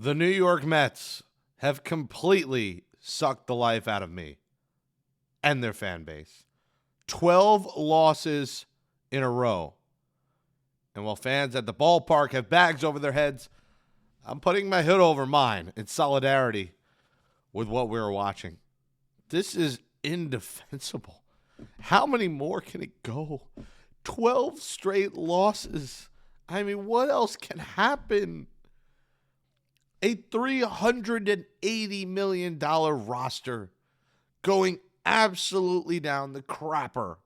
The New York Mets have completely sucked the life out of me and their fan base. 12 losses in a row. And while fans at the ballpark have bags over their heads, I'm putting my hood over mine in solidarity with what we were watching. This is indefensible. How many more can it go? 12 straight losses. I mean, what else can happen? A $380 million roster going absolutely down the crapper.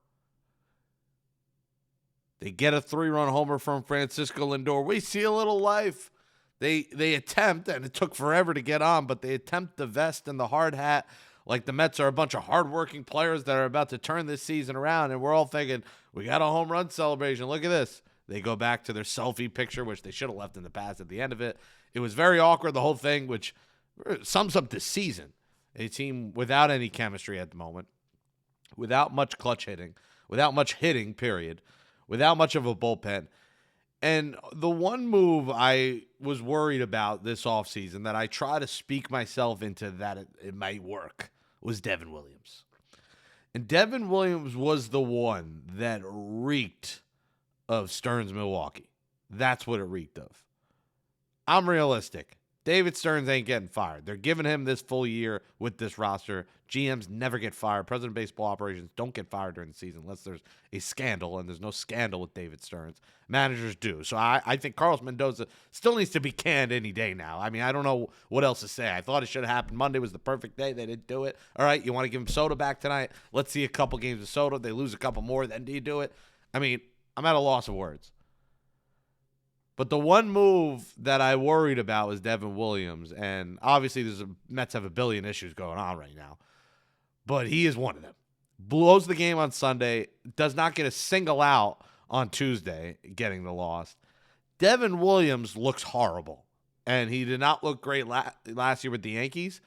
They get a 3-run homer from Francisco Lindor. We see a little life. They attempt, and it took forever to get on, but they attempt the vest and the hard hat like the Mets are a bunch of hardworking players that are about to turn this season around, and we're all thinking, we got a home run celebration. Look at this. They go back to their selfie picture, which they should have left in the past at the end of it. It was very awkward, the whole thing, which sums up this season. A team without any chemistry at the moment, without much clutch hitting, without much hitting, period, without much of a bullpen. And the one move I was worried about this offseason that I try to speak myself into that it might work was Devin Williams. And Devin Williams was the one that reeked of Stearns, Milwaukee. That's what it reeked of. I'm realistic. David Stearns ain't getting fired. They're giving him this full year with this roster. GMs never get fired. President of Baseball Operations don't get fired during the season unless there's a scandal, and there's no scandal with David Stearns. Managers do. So I think Carlos Mendoza still needs to be canned any day now. I mean, I don't know what else to say. I thought it should have happened. Monday was the perfect day. They didn't do it. All right, you want to give him Soto back tonight? Let's see a couple games of Soto. They lose a couple more. Then do you do it? I mean, I'm at a loss of words. But the one move that I worried about was Devin Williams. And obviously, Mets have a billion issues going on right now. But he is one of them. Blows the game on Sunday. Does not get a single out on Tuesday, getting the loss. Devin Williams looks horrible. And he did not look great last year with the Yankees.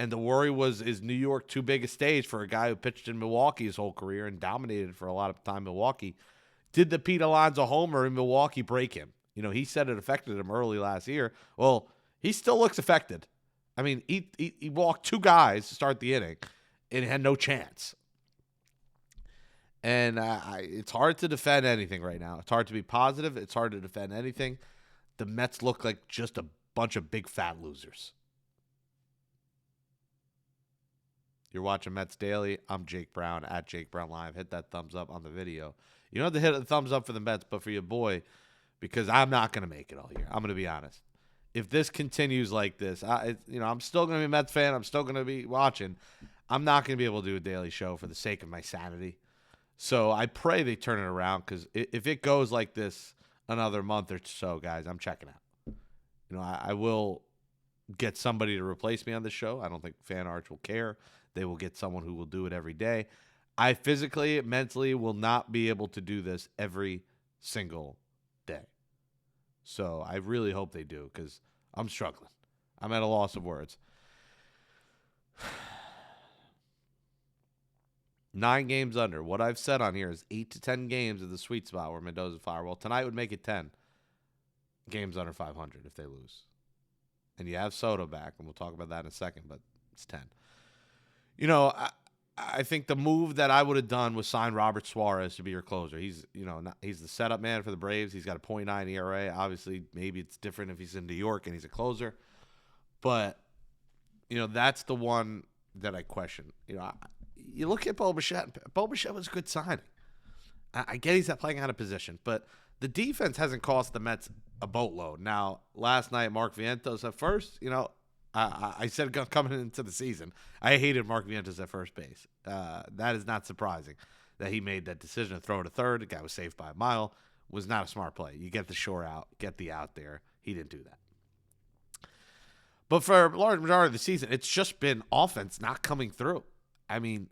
And the worry was, is New York too big a stage for a guy who pitched in Milwaukee his whole career and dominated for a lot of time in Milwaukee? Did the Pete Alonso homer in Milwaukee break him? You know, he said it affected him early last year. Well, he still looks affected. I mean, he walked two guys to start the inning and had no chance. And it's hard to defend anything right now. It's hard to be positive. It's hard to defend anything. The Mets look like just a bunch of big fat losers. You're watching Mets Daily. I'm Jake Brown at Jake Brown Live. Hit that thumbs up on the video. You don't have to hit a thumbs up for the Mets, but for your boy, because I'm not going to make it all year. I'm going to be honest. If this continues like this, I'm still going to be a Mets fan. I'm still going to be watching. I'm not going to be able to do a daily show for the sake of my sanity. So I pray they turn it around, because if it goes like this another month or so, guys, I'm checking out. You know, I will get somebody to replace me on the show. I don't think Fan Arch will care. They will get someone who will do it every day. I physically, mentally will not be able to do this every single day. So I really hope they do, because I'm struggling. I'm at a loss of words. 9 games under. What I've said on here is 8 to 10 games is the sweet spot where Mendoza fire. Well, tonight would make it 10 games under 500 if they lose. And you have Soto back, and we'll talk about that in a second, but it's 10. You know, I think the move that I would have done was sign Robert Suarez to be your closer. He's the setup man for the Braves. He's got a .9 ERA. Obviously, maybe it's different if he's in New York and he's a closer. But, that's the one that I question. You look at Bo Bichette. Bo Bichette was a good signing. I get he's not playing out of position, but the defense hasn't cost the Mets a boatload. Now, last night, Mark Vientos at first, I said coming into the season, I hated Mark Vientos at first base. That is not surprising that he made that decision to throw to third. The guy was saved by a mile. Was not a smart play. You get the shore out, get the out there. He didn't do that. But for a large majority of the season, it's just been offense not coming through. I mean,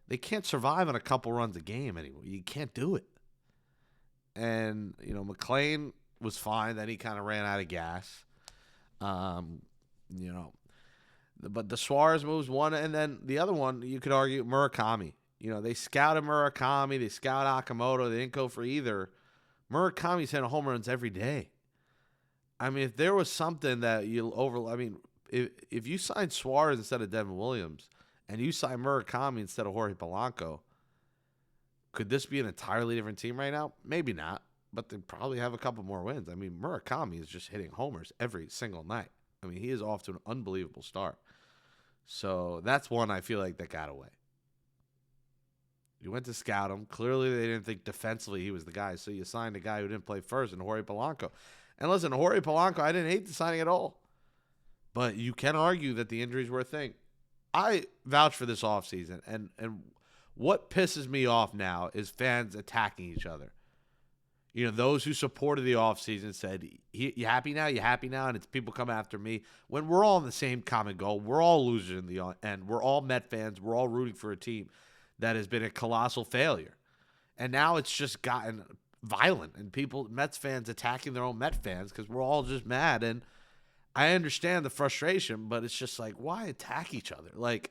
they can't survive on a couple runs a game anymore. You can't do it. And, McClain was fine. Then he kind of ran out of gas. But the Suarez moves one, and then the other one, you could argue, Murakami. They scouted Murakami, they scout Akamoto, they didn't go for either. Murakami's hitting home runs every day. I mean, if there was something that you'll over, I mean, if you sign Suarez instead of Devin Williams and you sign Murakami instead of Jorge Polanco, could this be an entirely different team right now? Maybe not, but they probably have a couple more wins. I mean, Murakami is just hitting homers every single night. I mean, he is off to an unbelievable start. So that's one I feel like that got away. You went to scout him. Clearly, they didn't think defensively he was the guy, so you signed a guy who didn't play first, and Jorge Polanco. And listen, Jorge Polanco, I didn't hate the signing at all. But you can argue that the injuries were a thing. I vouch for this offseason, and what pisses me off now is fans attacking each other. You know, those who supported the offseason said, you happy now? You happy now? And it's people come after me. When we're all in the same common goal, we're all losers in the end. We're all Met fans. We're all rooting for a team that has been a colossal failure. And now it's just gotten violent, and people, Mets fans attacking their own Met fans because we're all just mad. And I understand the frustration, but it's just like, why attack each other? Like,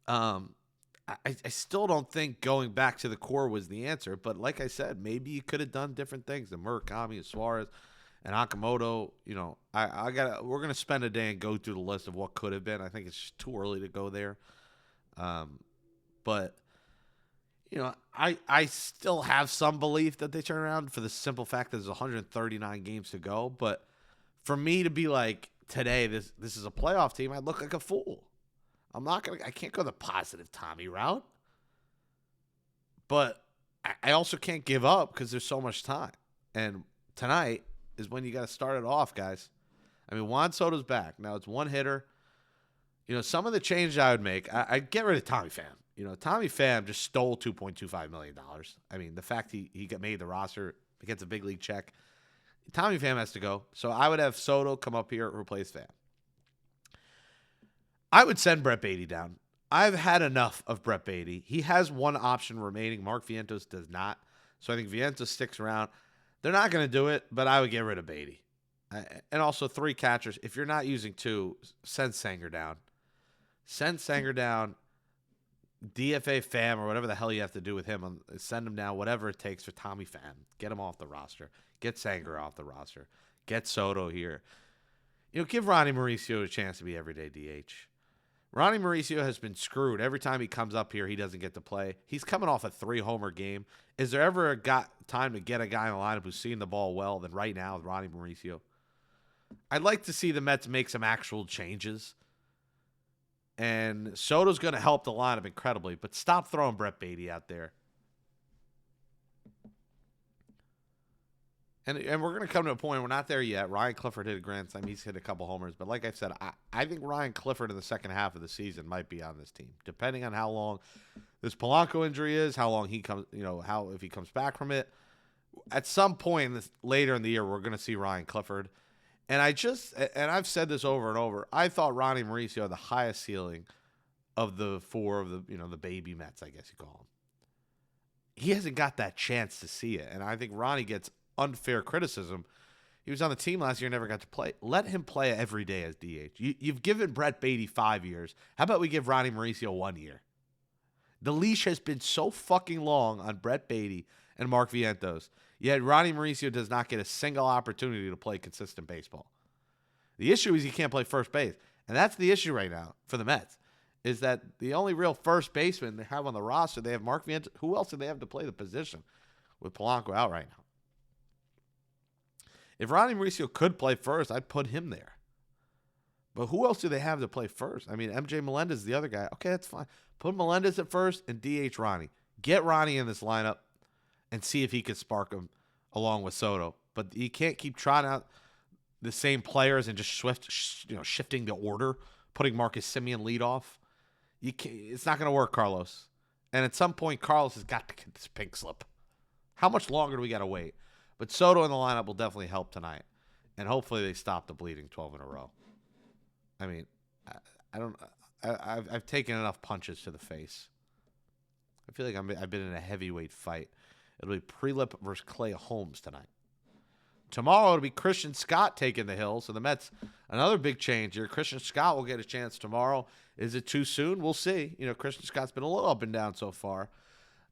I still don't think going back to the core was the answer, but like I said, maybe you could have done different things. And Murakami and Suarez and Akamoto, you know, we're gonna spend a day and go through the list of what could have been. I think it's just too early to go there. But you know, I still have some belief that they turn around for the simple fact that there's 139 games to go. But for me to be like, today, this is a playoff team, I'd look like a fool. I can't go the positive Tommy route. But I also can't give up because there's so much time. And tonight is when you got to start it off, guys. I mean, Juan Soto's back. Now it's one hitter. You know, some of the changes I would make, I'd get rid of Tommy Pham. You know, Tommy Pham just stole $2.25 million. I mean, the fact he got made the roster, gets a big league check. Tommy Pham has to go. So I would have Soto come up here and replace Pham. I would send Brett Beatty down. I've had enough of Brett Beatty. He has one option remaining. Mark Vientos does not. So I think Vientos sticks around. They're not going to do it, but I would get rid of Beatty. And also 3 catchers. If you're not using 2, send Sanger down. Send Sanger down. DFA Pham or whatever the hell you have to do with him. Send him down, whatever it takes for Tommy Pham. Get him off the roster. Get Sanger off the roster. Get Soto here. You know, give Ronnie Mauricio a chance to be everyday DH. Ronnie Mauricio has been screwed. Every time he comes up here, he doesn't get to play. He's coming off a 3-homer game. Is there ever a time to get a guy in the lineup who's seeing the ball well than right now with Ronnie Mauricio? I'd like to see the Mets make some actual changes. And Soto's going to help the lineup incredibly, but stop throwing Brett Beatty out there. And we're going to come to a point, we're not there yet. Ryan Clifford hit a grand slam. He's hit a couple homers. But like I said, I think Ryan Clifford in the second half of the season might be on this team, depending on how long this Polanco injury is, how long he comes, you know, if he comes back from it. At some point later in the year, we're going to see Ryan Clifford. And I've said this over and over, I thought Ronnie Mauricio had the highest ceiling of the 4 of the, you know, the baby Mets, I guess you call them. He hasn't got that chance to see it. And I think Ronnie gets unfair criticism. He was on the team last year and never got to play. Let him play every day as DH. You've given Brett Beatty 5 years. How about we give Ronnie Mauricio 1 year? The leash has been so fucking long on Brett Beatty and Mark Vientos, yet Ronnie Mauricio does not get a single opportunity to play consistent baseball. The issue is he can't play first base, and that's the issue right now for the Mets, is that the only real first baseman they have on the roster, they have Mark Vientos. Who else do they have to play the position with Polanco out right now? If Ronnie Mauricio could play first, I'd put him there. But who else do they have to play first? I mean, MJ Melendez is the other guy. Okay, that's fine. Put Melendez at first and DH Ronnie. Get Ronnie in this lineup and see if he could spark him along with Soto. But you can't keep trying out the same players and just shifting the order, putting Marcus Semien lead off. It's not going to work, Carlos. And at some point, Carlos has got to get this pink slip. How much longer do we got to wait? But Soto in the lineup will definitely help tonight. And hopefully they stop the bleeding 12 in a row. I mean, I've taken enough punches to the face. I feel like I've been in a heavyweight fight. It'll be Prelip versus Clay Holmes tonight. Tomorrow it'll be Christian Scott taking the hill. So the Mets, another big change here. Christian Scott will get a chance tomorrow. Is it too soon? We'll see. You know, Christian Scott's been a little up and down so far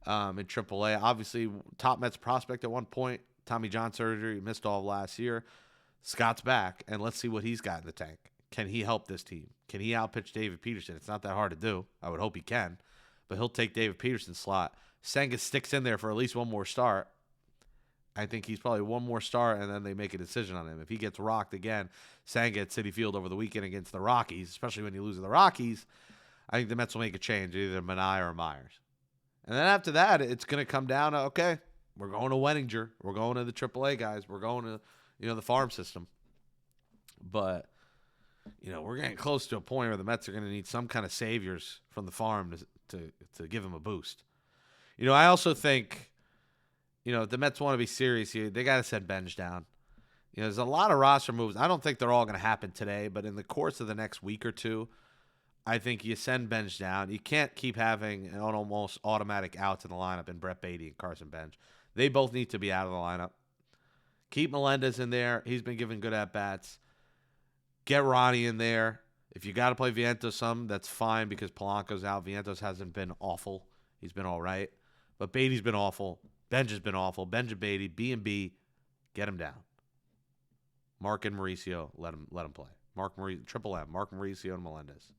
in AAA. Obviously, top Mets prospect at one point. Tommy John surgery, missed all of last year. Scott's back, and let's see what he's got in the tank. Can he help this team? Can he outpitch David Peterson? It's not that hard to do. I would hope he can, but he'll take David Peterson's slot. Senga sticks in there for at least one more start. I think he's probably one more start, and then they make a decision on him. If he gets rocked again, Senga at Citi Field over the weekend against the Rockies, especially when you lose to the Rockies, I think the Mets will make a change, either Minaya or Myers. And then after that, it's going to come down to, okay, we're going to Wenninger. We're going to the AAA guys. We're going to, the farm system. But, we're getting close to a point where the Mets are going to need some kind of saviors from the farm to give them a boost. I also think, if the Mets want to be serious here, they got to send Benj down. There's a lot of roster moves. I don't think they're all going to happen today, but in the course of the next week or two, I think you send Benj down. You can't keep having an almost automatic outs in the lineup in Brett Beatty and Carson Benj. They both need to be out of the lineup. Keep Melendez in there. He's been given good at-bats. Get Ronnie in there. If you got to play Vientos some, that's fine because Polanco's out. Vientos hasn't been awful. He's been all right. But Beatty's been awful. Benj has been awful. Benj and Beatty, B&B, get him down. Mark and Mauricio, let him play. Triple M, Mark Mauricio and Melendez.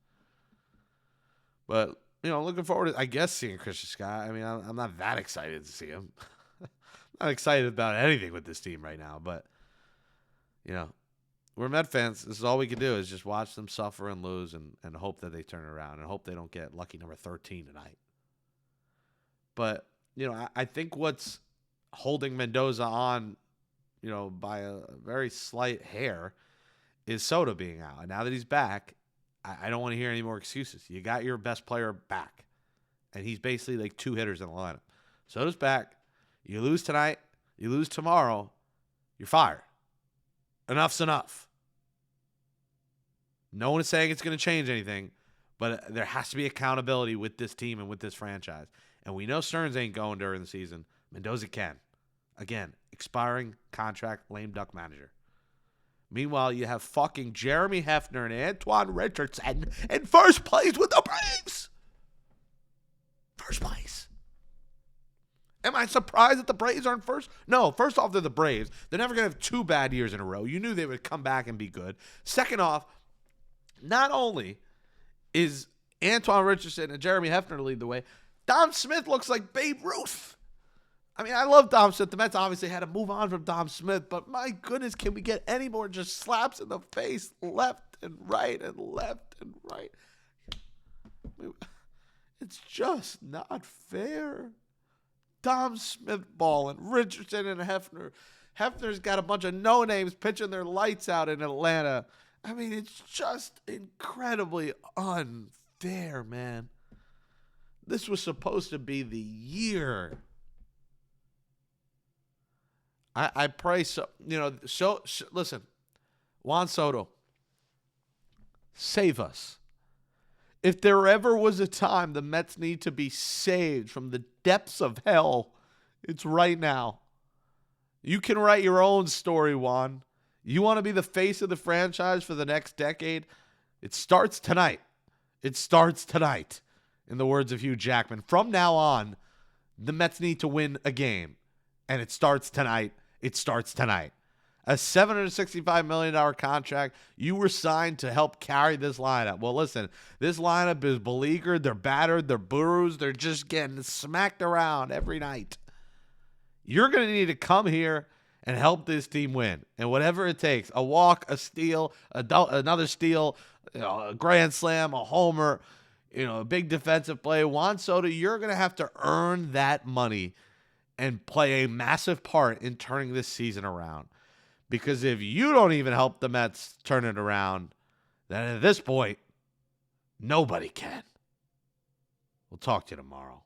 But, looking forward to, I guess, seeing Christian Scott. I mean, I'm not that excited to see him. I'm not excited about anything with this team right now. But, we're Met fans. This is all we can do is just watch them suffer and lose and hope that they turn it around and hope they don't get lucky number 13 tonight. But, I think what's holding Mendoza on, by a very slight hair is Soto being out. And now that he's back, I don't want to hear any more excuses. You got your best player back, and he's basically like two hitters in the lineup. Soto's back. You lose tonight, you lose tomorrow, you're fired. Enough's enough. No one is saying it's going to change anything, but there has to be accountability with this team and with this franchise. And we know Stearns ain't going during the season. Mendoza can. Again, expiring contract, lame duck manager. Meanwhile, you have fucking Jeremy Hefner and Antoine Richardson in first place with the Braves. First place. Am I surprised that the Braves aren't first? No, first off, they're the Braves. They're never going to have 2 bad years in a row. You knew they would come back and be good. Second off, not only is Antoine Richardson and Jeremy Hefner to lead the way, Dom Smith looks like Babe Ruth. I mean, I love Dom Smith. The Mets obviously had to move on from Dom Smith, but my goodness, can we get any more just slaps in the face left and right and left and right? I mean, it's just not fair. Dom Smith balling, Richardson and Hefner. Hefner's got a bunch of no-names pitching their lights out in Atlanta. I mean, it's just incredibly unfair, man. This was supposed to be the year. I pray so. Listen, Juan Soto, save us. If there ever was a time the Mets need to be saved from the depths of hell, it's right now. You can write your own story, Juan. You want to be the face of the franchise for the next decade? It starts tonight. It starts tonight, in the words of Hugh Jackman. From now on, the Mets need to win a game, and it starts tonight. It starts tonight. A $765 million contract. You were signed to help carry this lineup. Well, listen, this lineup is beleaguered. They're battered. They're bruised. They're just getting smacked around every night. You're going to need to come here and help this team win. And whatever it takes, a walk, a steal, another steal, a grand slam, a homer, a big defensive play. Juan Soto, you're going to have to earn that money and play a massive part in turning this season around. Because if you don't even help the Mets turn it around, then at this point, nobody can. We'll talk to you tomorrow.